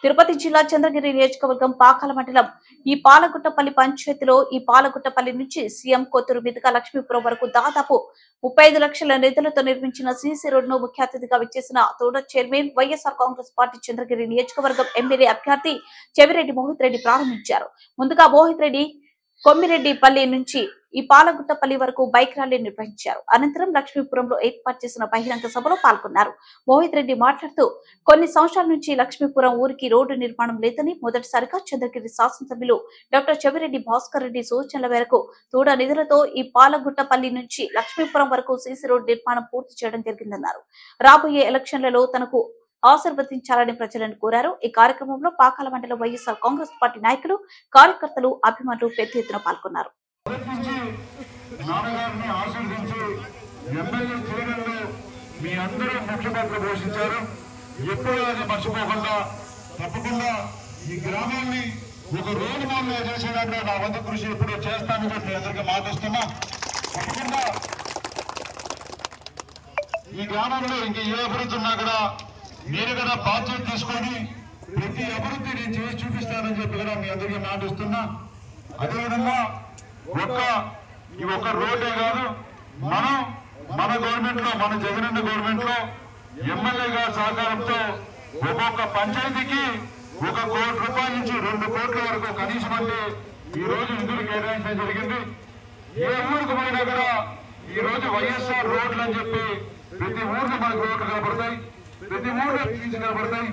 తిరుపతి జిల్లా చంద్రగిరి నియోజకవర్గం పాకాల మండలం ఈ పాలగుట్టపల్లి పంచాయతీలో ఈ పాలగుట్టపల్లి నుంచి సీఎం కొత్తూరు మీదుగా లక్ష్మీపురం వరకు దాదాపు 35 లక్షల నిధులతో నిర్మించిన సీసీ రోడ్డును ముఖ్య అతిథిగా విచ్చేసిన తోట చైర్మన్ వైఎస్ఆర్ కాంగ్రెస్ పార్టీ చంద్రగిరి నియోజకవర్గం ఎమ్మెల్యే అభ్యర్థి చెవిరెడ్డి మోహిత్ రెడ్డి ప్రారంభించారు. ముందుగా మోహిత్ రెడ్డి కొమ్మిరెడ్డిపల్లి నుంచి ఈ పాలగుట్టపల్లి వరకు బైక్ ర్యాలీ నిర్వహించారు. అనంతరం లక్ష్మీపురంలో ఏర్పాటు చేసిన బహిరంగ సభలో పాల్గొన్నారు. మోహిత్ రెడ్డి మాట్లాడుతూ కొన్ని సంవత్సరాల నుంచి లక్ష్మీపురం ఊరికి రోడ్డు నిర్మాణం లేదని మొదటిసారిగా చంద్రగిరి శాసనసభ్యులు డాక్టర్ చెవిరెడ్డి భాస్కర్ రెడ్డి సూచనల మేరకు తోడ నిధులతో ఈ పాలగుట్టపల్లి నుంచి లక్ష్మీపురం వరకు సీసీ రోడ్డు నిర్మాణం పూర్తి చేయడం జరిగిందన్నారు. రాబోయే ఎలక్షన్లలో తనకు ఆశీర్వదించాలని ప్రజలను కోరారు. ఈ కార్యక్రమంలో పాకాల మండలం వైఎస్ఆర్ కాంగ్రెస్ పార్టీ నాయకులు, కార్యకర్తలు, అభిమానులు పెద్ద ఎత్తున పాల్గొన్నారు. ఈ గ్రామంలో ఇంక ఏ అభివృద్ధి ఉన్నా కూడా మీరు కూడా బాధ్యత తీసుకొని ప్రతి అభివృద్ధి నేను చేసి చూపిస్తానని చెప్పి కూడా మీ అందరికీ మాటిస్తున్నా. అదేవిధంగా ఈ ఒక్క రోడ్డే కాదు, మన గవర్నమెంట్ లో, మన జగనన్న గవర్నమెంట్ లో ఎమ్మెల్యే గారి సహకారంతో ఒక్కొక్క పంచాయతీకి 1 కోటి రూపాయల నుంచి 2 కోట్ల వరకు కనీసం అంటే ఈ రోజు నిధులు కేటాయించడం జరిగింది. ఏ ఊరికి పోయినా కూడా ఈ రోజు వైఎస్ఆర్ రోడ్లు అని చెప్పి ప్రతి ఊరికి మనకు రోడ్లు కనబడతాయి, ప్రతి ఊరిలో ఫీజు కనబడతాయి.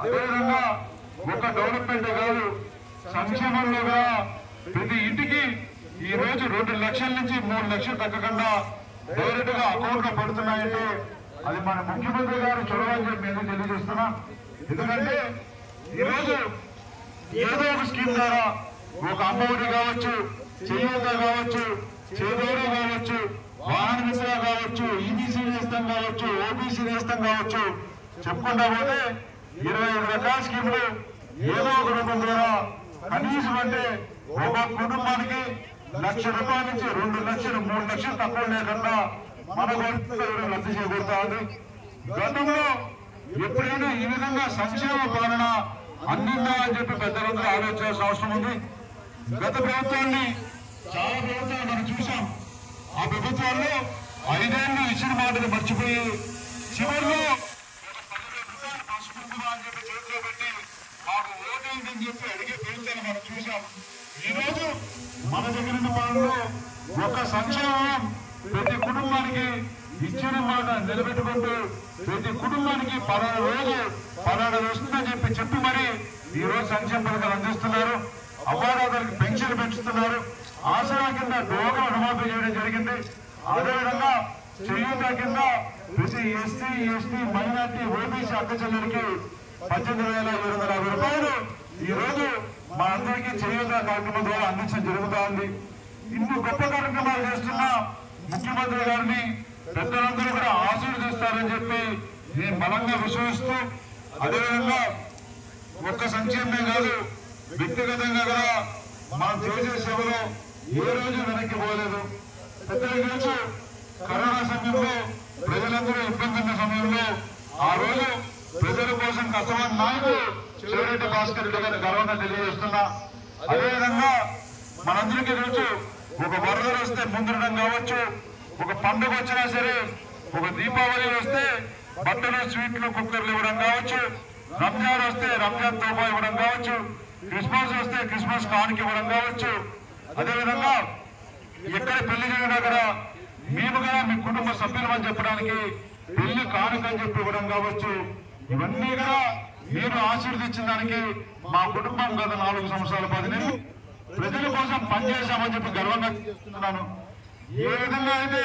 అదేవిధంగా ఒక డెవలప్మెంట్ కాదు, సంక్షేమంలో కూడా ప్రతి ఇంటికి ఈ రోజు 2 లక్షల నుంచి 3 లక్షలు తగ్గకుండా డైరెక్ట్ గా అకౌంట్ లో పడుతున్నాయంటే అది మన ముఖ్యమంత్రి గారు చొరవ అని చెప్పి నేను తెలియజేస్తున్నా. ఎందుకంటే ఈరోజు ఏదో ఒక స్కీమ్ ద్వారా ఒక అమ్మఒడి కావచ్చు, చేయూత కావచ్చు, చేదోడు కావచ్చు, వాహన మిత్ర కావచ్చు, ఈబీసీ నేస్తం కావచ్చు, ఓబీసీ నేస్తం కావచ్చు, చెప్పుకుంటా పోతే 25 రకాల స్కీములు ఏదో ఒక రూపం ద్వారా కనీసం అంటే ఒక కుటుంబానికి ₹1,00,000 నుంచి 2 లక్షలు 3 లక్షలు తక్కువ లేకుండా మన గవర్నమెంట్ రద్దు చేయబోతా ఉంది. గతంలో ఎప్పుడైనా ఈ విధంగా సంక్షేమ పాలన అందిందా అని చెప్పి పెద్దలందరూ ఆలోచించాల్సిన అవసరం ఉంది. గత ప్రభుత్వాన్ని చాలా ప్రభుత్వాలు మనం చూసాం. ఆ ప్రభుత్వాల్లో 5 ఏళ్ళు ఇచ్చిన మాటను మర్చిపోయి చివరిలో అని చెప్పి చేతిలో పెట్టి మాకు ఓటేందని చెప్పి అడిగే ప్రభుత్వాన్ని మనం చూసాం. ఈ రోజు మన జగనన్న పాలనలో ఒక సంక్షేమం ప్రతి కుటుంబానికి ఇచ్చిన మాట నిలబెట్టుకుంటూ ప్రతి కుటుంబానికి 10 రోజు 10 వస్తుందని చెప్పి మరి ఈ రోజు సంక్షేమ పథకాలు అందిస్తున్నారు. అవ్వారాదానికి పెన్షన్ పెంచుతున్నారు. ఆసరా కింద డోగా రుణమాఫీ చేయడం జరిగింది. అదేవిధంగా చేయూత కింద ప్రతి ఎస్సీ, ఎస్టీ, మైనార్టీ, ఓబీసీ అక్క చెల్లెలకి 18,750 రూపాయలు ఈ రోజు మా అందరికీ చేయూత కార్యక్రమం ద్వారా అందించడం జరుగుతా ఉంది. ఇన్ని గొప్ప కార్యక్రమాలు చేస్తున్న ముఖ్యమంత్రి గారిని పెద్దలందరూ కూడా ఆశీర్వదిస్తారని చెప్పి నేను బలంగా విశ్వసిస్తూ, అదేవిధంగా ఒక్క సంక్షేమమే కాదు, వ్యక్తిగతంగా కూడా మనం చేసే సేవలో ఏ రోజు వెనక్కి పోలేదు. పెద్దల గురించి కరోనా సమయంలో ప్రజలందరూ ఇబ్బంది ఉన్న సమయంలో ఆ రోజు ప్రజల కోసం కష్టమైన నాయకుడు చెవిరెడ్డి భాస్కర్ రెడ్డి గారిని గర్వంగా తెలియజేస్తున్నా. అదేవిధంగా మనందరికీ తెలుసు, ఒక వరదలు వస్తే ముందడం కావచ్చు, ఒక పండుగ వచ్చినా సరే, ఒక దీపావళి వస్తే బట్టలు, స్వీట్లు, కుక్కర్లు ఇవ్వడం కావచ్చు, రంజాన్ వస్తే రంజాన్ తోఫా ఇవ్వడం కావచ్చు, క్రిస్మస్ వస్తే క్రిస్మస్ కానుక ఇవ్వడం కావచ్చు. అదేవిధంగా ఎక్కడ పెళ్లి జరిగినా కూడా మేము కూడా మీ కుటుంబ సభ్యులు అని చెప్పడానికి పెళ్లి కానుక అని చెప్పి ఇవ్వడం కావచ్చు. ఇవన్నీ కూడా మీరు ఆశీర్వదించిన దానికి మా కుటుంబం గత 4 సంవత్సరాల 10 నెలలు ప్రజల కోసం పనిచేశామని చెప్పి గర్వంగా చెప్తున్నాను. ఏ విధంగా అయితే